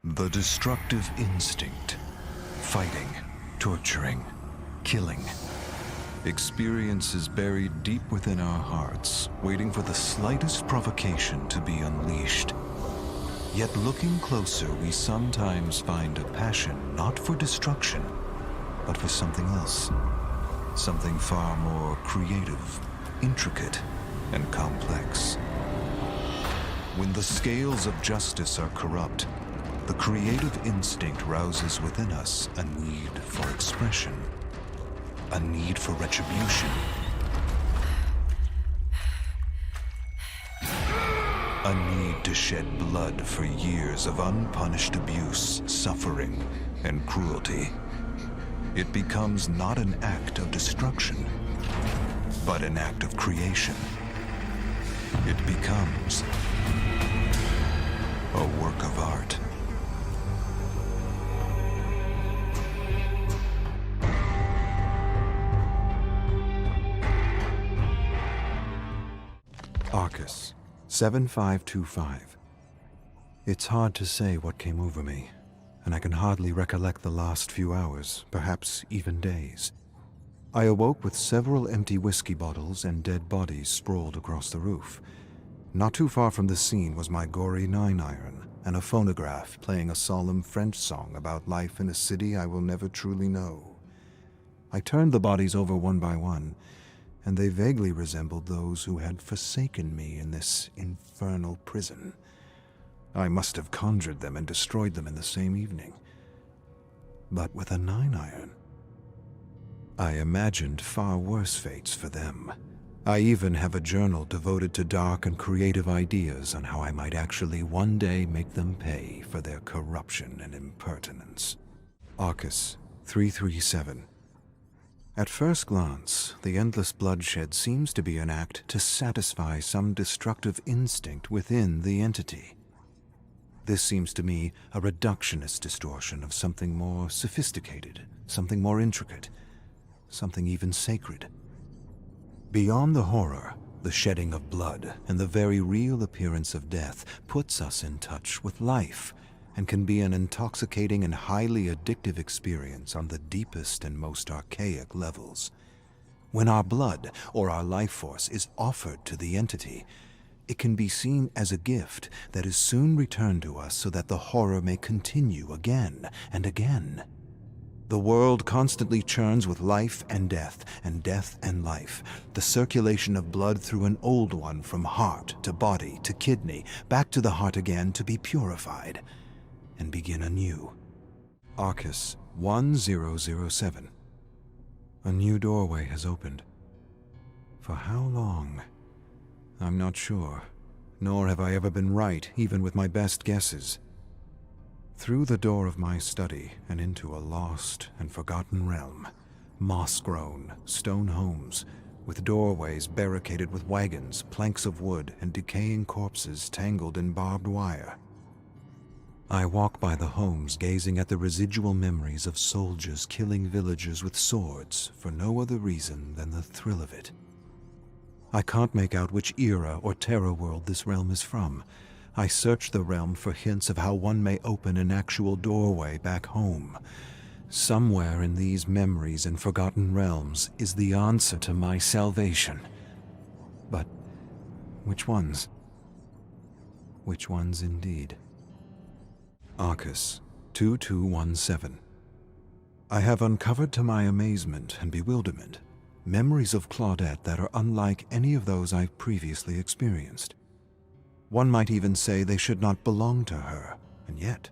The destructive instinct. Fighting, torturing, killing. Experiences buried deep within our hearts, waiting for the slightest provocation to be unleashed. Yet looking closer, we sometimes find a passion not for destruction, but for something else. Something far more creative, intricate, and complex. When the scales of justice are corrupt, the creative instinct rouses within us a need for expression, a need for retribution, a need to shed blood for years of unpunished abuse, suffering, and cruelty. It becomes not an act of destruction, but an act of creation. It becomes a work of art. Arcus, 7525. It's hard to say what came over me, and I can hardly recollect the last few hours, perhaps even days. I awoke with several empty whiskey bottles and dead bodies sprawled across the roof. Not too far from the scene was my gory 9-iron and a phonograph playing a solemn French song about life in a city I will never truly know. I turned the bodies over one by one, and they vaguely resembled those who had forsaken me in this infernal prison. I must have conjured them and destroyed them in the same evening. But with a 9-iron, I imagined far worse fates for them. I even have a journal devoted to dark and creative ideas on how I might actually one day make them pay for their corruption and impertinence. Arcus, 337. At first glance, the endless bloodshed seems to be an act to satisfy some destructive instinct within the entity. This seems to me a reductionist distortion of something more sophisticated, something more intricate, something even sacred. Beyond the horror, the shedding of blood, and the very real appearance of death puts us in touch with life, and can be an intoxicating and highly addictive experience on the deepest and most archaic levels. When our blood or our life force is offered to the entity, it can be seen as a gift that is soon returned to us so that the horror may continue again and again. The world constantly churns with life and death and life, the circulation of blood through an old one from heart to body to kidney, back to the heart again to be purified and begin anew. Arcus, 1007. A new doorway has opened. For how long? I'm not sure, nor have I ever been right, even with my best guesses. Through the door of my study and into a lost and forgotten realm, moss-grown, stone homes, with doorways barricaded with wagons, planks of wood, and decaying corpses tangled in barbed wire. I walk by the homes, gazing at the residual memories of soldiers killing villagers with swords for no other reason than the thrill of it. I can't make out which era or terror world this realm is from. I search the realm for hints of how one may open an actual doorway back home. Somewhere in these memories and forgotten realms is the answer to my salvation. But which ones? Which ones indeed? Arcus, 2217. I have uncovered to my amazement and bewilderment memories of Claudette that are unlike any of those I've previously experienced. One might even say they should not belong to her, and yet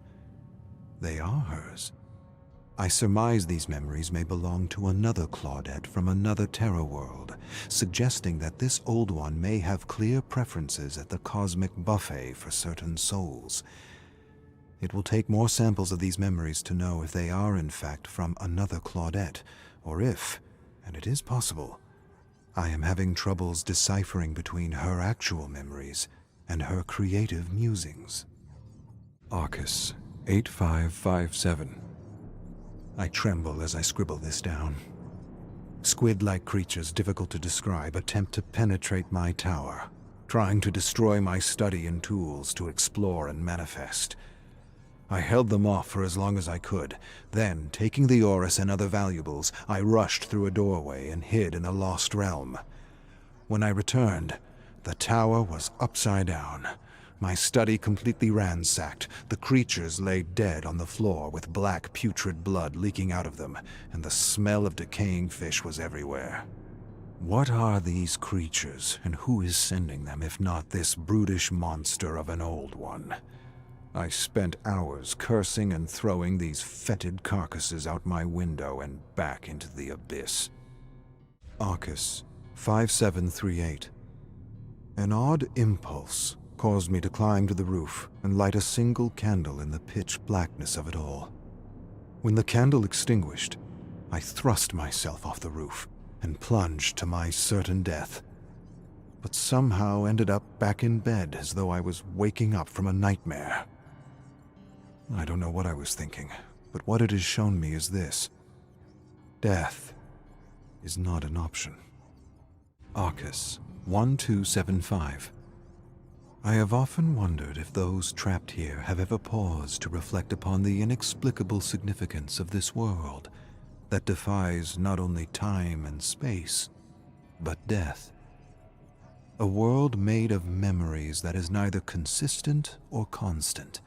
they are hers. I surmise these memories may belong to another Claudette from another terror world, suggesting that this old one may have clear preferences at the cosmic buffet for certain souls. It will take more samples of these memories to know if they are in fact from another Claudette, or if, and it is possible, I am having troubles deciphering between her actual memories and her creative musings. Arcus, 8557. I tremble as I scribble this down. Squid-like creatures difficult to describe attempt to penetrate my tower, trying to destroy my study and tools to explore and manifest. I held them off for as long as I could. Then, taking the Orus and other valuables, I rushed through a doorway and hid in a lost realm. When I returned, the tower was upside down. My study completely ransacked. The creatures lay dead on the floor with black putrid blood leaking out of them, and the smell of decaying fish was everywhere. What are these creatures, and who is sending them if not this brutish monster of an old one? I spent hours cursing and throwing these fetid carcasses out my window and back into the abyss. Arcus, 5738. An odd impulse caused me to climb to the roof and light a single candle in the pitch blackness of it all. When the candle extinguished, I thrust myself off the roof and plunged to my certain death, but somehow ended up back in bed as though I was waking up from a nightmare. I don't know what I was thinking, but what it has shown me is this: death is not an option. Arcus, 1275. I have often wondered if those trapped here have ever paused to reflect upon the inexplicable significance of this world that defies not only time and space, but death. A world made of memories that is neither consistent or constant.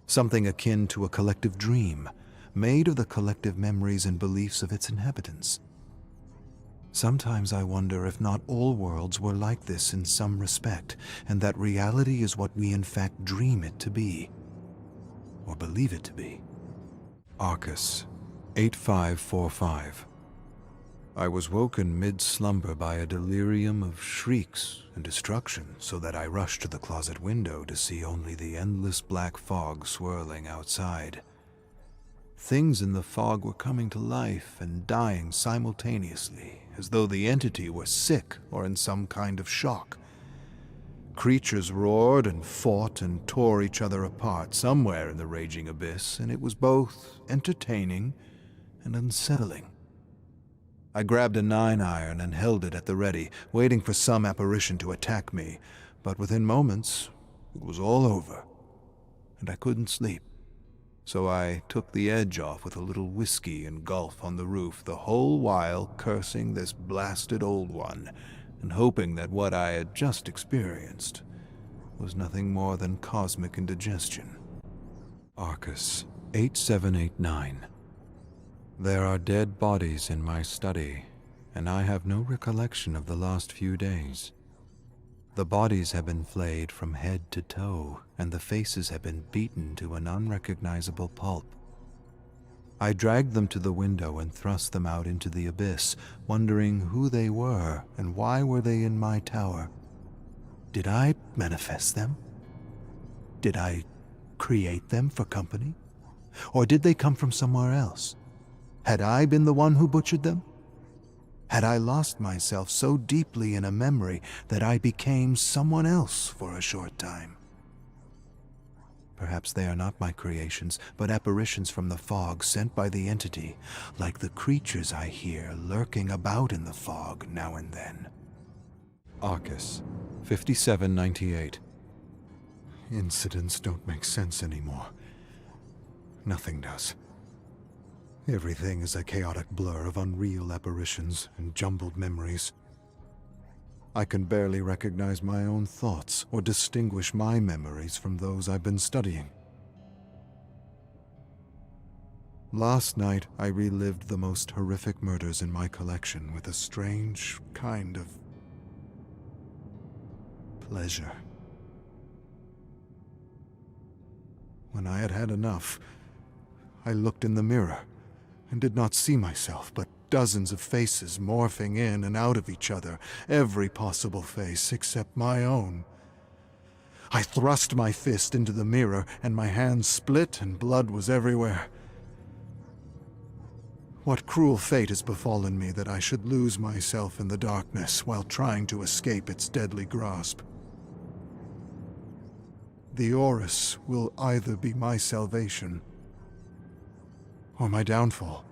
Something akin to a collective dream, made of the collective memories and beliefs of its inhabitants. Sometimes I wonder if not all worlds were like this in some respect, and that reality is what we in fact dream it to be, or believe it to be. Arcus, 8545. I was woken mid-slumber by a delirium of shrieks and destruction, so that I rushed to the closet window to see only the endless black fog swirling outside. Things in the fog were coming to life and dying simultaneously, as though the entity were sick or in some kind of shock. Creatures roared and fought and tore each other apart somewhere in the raging abyss, and it was both entertaining and unsettling. I grabbed a 9-iron and held it at the ready, waiting for some apparition to attack me, but within moments it was all over, and I couldn't sleep. So I took the edge off with a little whiskey and gulp on the roof, the whole while cursing this blasted old one, and hoping that what I had just experienced was nothing more than cosmic indigestion. Arcus, 8789. There are dead bodies in my study, and I have no recollection of the last few days. The bodies have been flayed from head to toe, and the faces have been beaten to an unrecognizable pulp. I dragged them to the window and thrust them out into the abyss, wondering who they were and why were they in my tower. Did I manifest them? Did I create them for company? Or did they come from somewhere else? Had I been the one who butchered them? Had I lost myself so deeply in a memory that I became someone else for a short time? Perhaps they are not my creations, but apparitions from the fog sent by the entity, like the creatures I hear lurking about in the fog now and then. Arcus, 5798. Incidents don't make sense anymore. Nothing does. Everything is a chaotic blur of unreal apparitions and jumbled memories. I can barely recognize my own thoughts or distinguish my memories from those I've been studying. Last night, I relived the most horrific murders in my collection with a strange kind of pleasure. When I had had enough, I looked in the mirror and did not see myself, but dozens of faces morphing in and out of each other, every possible face except my own. I thrust my fist into the mirror, and my hand split and blood was everywhere. What cruel fate has befallen me that I should lose myself in the darkness while trying to escape its deadly grasp? The Orus will either be my salvation or my downfall.